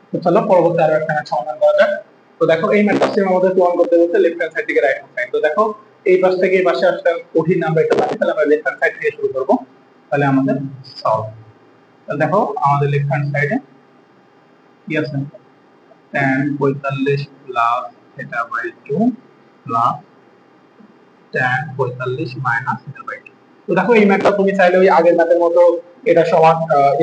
তো চলো পরবর্তী আরো একটা ম্যাথ সমাধান করা যাক। তো দেখো এই ম্যাথটা সেম আমাদের প্রমাণ করতে বলতে লেফট হ্যান্ড সাইড থেকে রাইট হ্যান্ড সাইড। তো দেখো এই পাশ থেকে এই পাশে আসলে কঠিন আমরা এটা জানি, তাহলে আমরা লেফট হ্যান্ড সাইড থেকে শুরু করব। তাহলে আমাদের সলভ। তাহলে দেখো আমাদের লেফট হ্যান্ড সাইডে কি আছে, tan 45 plus theta by 2 plus tan 45 minus theta by 2। তো দেখো এই ম্যাথটা তুমি চাইলে ওই আগের ম্যাথের মতো এটা সমান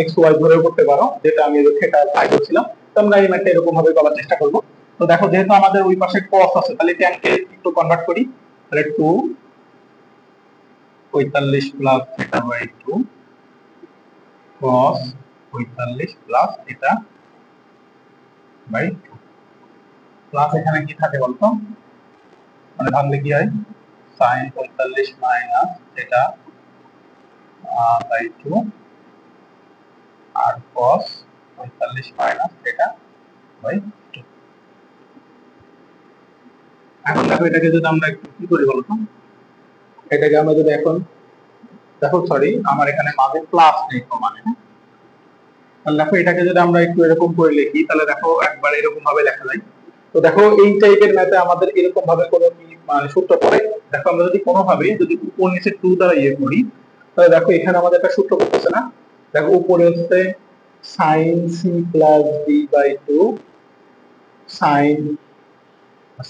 x y ধরে করতে পারো, যেটা আমি থিটা বাই করছিলাম। তো আমরা এই ম্যাথটা এরকম ভাবে করার চেষ্টা করব। তো দেখো যেহেতু আমাদের ওই পাশে cos আছে, তাহলে tan কে একটু কনভার্ট করি। তাহলে 2 45 plus theta by 2 cos 45 plus theta by 2 plus এখানে কি থাকে বলতো, মানে ভাঙলে কি হয়, sin 45 মাইনাস থিটা বাই 2 আর cos 45 মাইনাস থিটা বাই 2। এখন দেখো এটাকে যদি আমরা একটু কি করি বলতো, এটাকে আমরা যদি এখন দেখো সরি আমার এখানে মাঝে প্লাস নেই সমানে, তাহলে দেখো এটাকে যদি আমরা একটু এরকম করে লিখি, তাহলে দেখো একবার এরকম ভাবে লেখা যায়। তো দেখো এই টাইপের ম্যাথে আমাদের এরকম ভাবে কোনো কি মানে সূত্র পড়ে। দেখো আমরা যদি কোনো ভাবে যদি উপর নিচে 2 দ্বারা ইয়ে করি, তাহলে দেখো এখানে আমাদের একটা সূত্র পড়তেছে না। দেখো উপরে হচ্ছে sin c plus d by 2 sin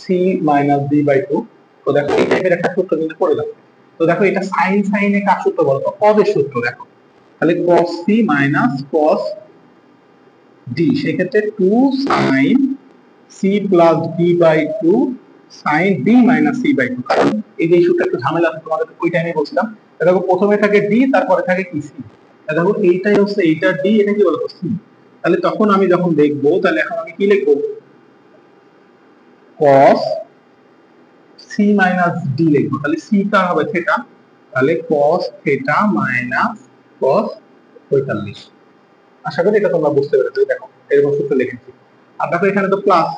c minus d by 2। তো দেখো এই টাইপের একটা সূত্র কিন্তু পড়ে যাচ্ছে। তো দেখো এটা sin sin এ কার সূত্র বলতো, cos এর সূত্র। দেখো তাহলে cos c minus cos d, সেক্ষেত্রে 2 sin c plus d by 2 sin d minus c by 2। কারণ এই যে সূত্রটা একটু ঝামেলা আছে, তোমাদের ওই টাইমে বলছিলাম। দেখো প্রথমে থাকে d, তারপরে থাকে কি c। দেখো এইটাই হচ্ছে এইটা d, এটা কি বলতো c। তাহলে তখন আমি যখন দেখবো, তাহলে এখন আমি কি লিখবো, cos c মাইনাস d লিখবো। তাহলে c কার হবে, থিটা। তাহলে cos থিটা মাইনাস cos 45। আশা করি এটা তোমরা বুঝতে পেরেছো। দেখো এরকম সূত্র লিখেছি। আর দেখো এখানে তো প্লাস,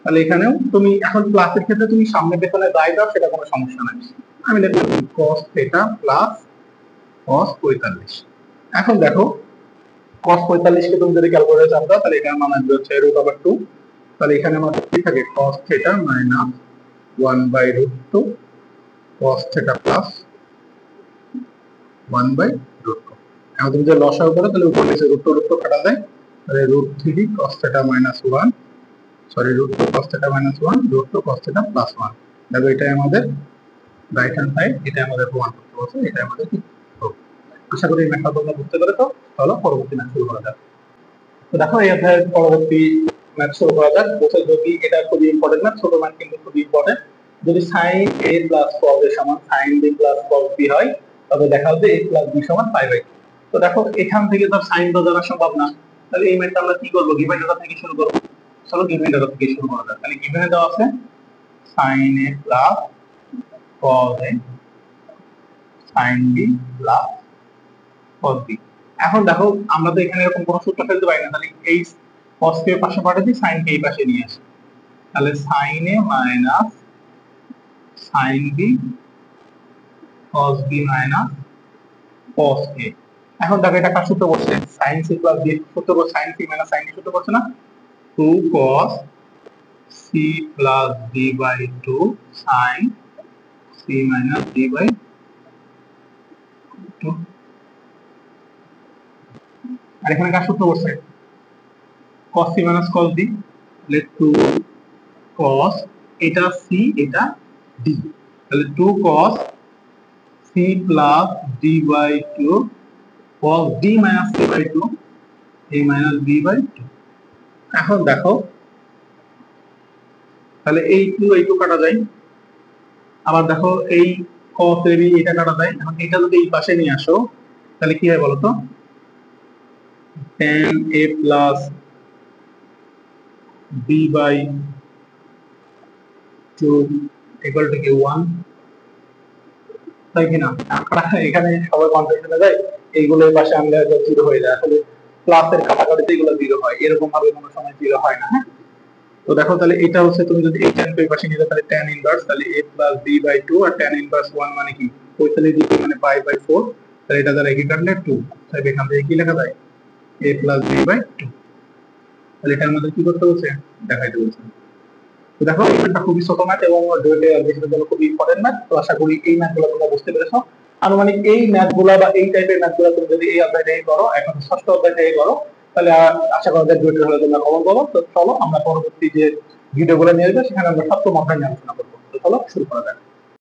তাহলে এখানেও তুমি এখন প্লাসের ক্ষেত্রে তুমি সামনে পেছনে যাই দাও সেটা কোনো সমস্যা নাই। আমি লিখলাম cos থিটা প্লাস cos 45। এখন দেখো cos 45 কে তুমি যদি ক্যালকুলেটরে চাপ দাও, তাহলে এখানে মান আসবে হচ্ছে √2। তাহলে এখানে আমার কি থাকে, cos theta minus 1/√2 cos theta plus 1/√2। এখন তুমি যে লসাগু করো, তাহলে উপর নিচে √2 কাটা যায়, তাহলে √3 cos theta minus 1 sorry √2 cos theta minus 1 √2 cos theta plus 1। দেখো এটাই আমাদের রাইট হ্যান্ড সাইড, এটা আমাদের প্রমাণ করতে বলছে, এটা আমাদের কি proof। আশা করি এই ম্যাথটা তোমরা বুঝতে পেরেছো। চলো পরবর্তী ম্যাথ শুরু করা যাক। তো দেখো এই অধ্যায়ের পরবর্তী ম্যাথ শুরু করা যাক। বলছে যদি এটা খুবই ইম্পর্টেন্ট ম্যাথ, ছোট ম্যাথ কিন্তু খুবই ইম্পর্টেন্ট। যদি sin a plus cos a সমান sin b plus cos b হয়, তবে দেখা যাবে a প্লাস b সমান π/2। তো দেখো এখান থেকে তো sin তো জানা সম্ভব না, তাহলে এই ম্যাথটা আমরা কি করব, গিভেন ডাটা থেকে শুরু করব। চলো গিভেন ডাটা থেকে শুরু করা যাক। তাহলে গিভেনে দেওয়া আছে sin a plus cos a sin b plus cos b। এখন দেখো আমরা তো এখানে এরকম কোনো সূত্র ফেলতে পারি না, তাহলে এই cos কে পাশে পাঠাতে sin কে এই পাশে নিয়ে আসি। তাহলে sin a minus sin b cos b minus cos a। এখন দেখো এটা কার সূত্র বলছে, sin c প্লাস b সূত্র বলছে, sin c minus sin d সূত্র বলছে না, 2 cos c plus d by 2 sin c minus d by 2। আর এখানে কার সূত্র বলছে, cos c minus cos d, তাহলে 2 cos এটা c এটা d, তাহলে 2 cos c plus d by 2 cos d minus c by 2 a minus b by 2। এখন দেখো তাহলে এই 2 কাটা যায়, আবার দেখো এই cos a b এটা কাটা যায়। এখন এটা যদি এই পাশে নিয়ে আসো, তাহলে কি হয় বলতো, tan a plus b by 2 equal to কি 1, তাই কিনা? এখানে সবাই কনফিউশনে যায়, এইগুলো এই পাশে আনলে হয়তো 0 হয়ে যায়। আসলে প্লাসের কাটাকাটিতে এগুলো 0 হয়, এরকম ভাবে কোনো সময় 0 হয় না। হ্যাঁ, তো দেখো তাহলে এটা হচ্ছে তুমি যদি এই tan এই পাশে নিলে, তাহলে tan ইনভার্স, তাহলে a প্লাস b বাই 2 আর tan ইনভার্স 1 মানে কি 45 মানে পাই বাই 4। তাহলে এটা দ্বারা কি কাটলে 2, তাহলে এখান থেকে কি লেখা যায় a প্লাস b বাই 2। তাহলে এটা আমাদের কি করতে বলছে, দেখাইতে বলছে। তো দেখো এই ম্যাথটা খুবই ছোট ম্যাথ এবং ডুয়েটে বেশিরভাগ জন্য খুবই ইম্পর্টেন্ট ম্যাথ। তো আশা করি এই ম্যাথগুলো তোমরা বুঝতে পেরেছো। আনুমানিক এই ম্যাথগুলো বা এই টাইপের ম্যাথগুলো তুমি যদি এই অধ্যায় থেকে করো, এখন ষষ্ঠ অধ্যায় থেকে করো, তাহলে আশা করা যায় ডুয়েটের হলে তোমরা কমন পাবো। তো চলো আমরা পরবর্তী যে ভিডিওগুলো নিয়ে আসবে সেখানে আমরা সপ্তম অধ্যায় নিয়ে আলোচনা করবো। তো চলো শুরু করা যাক।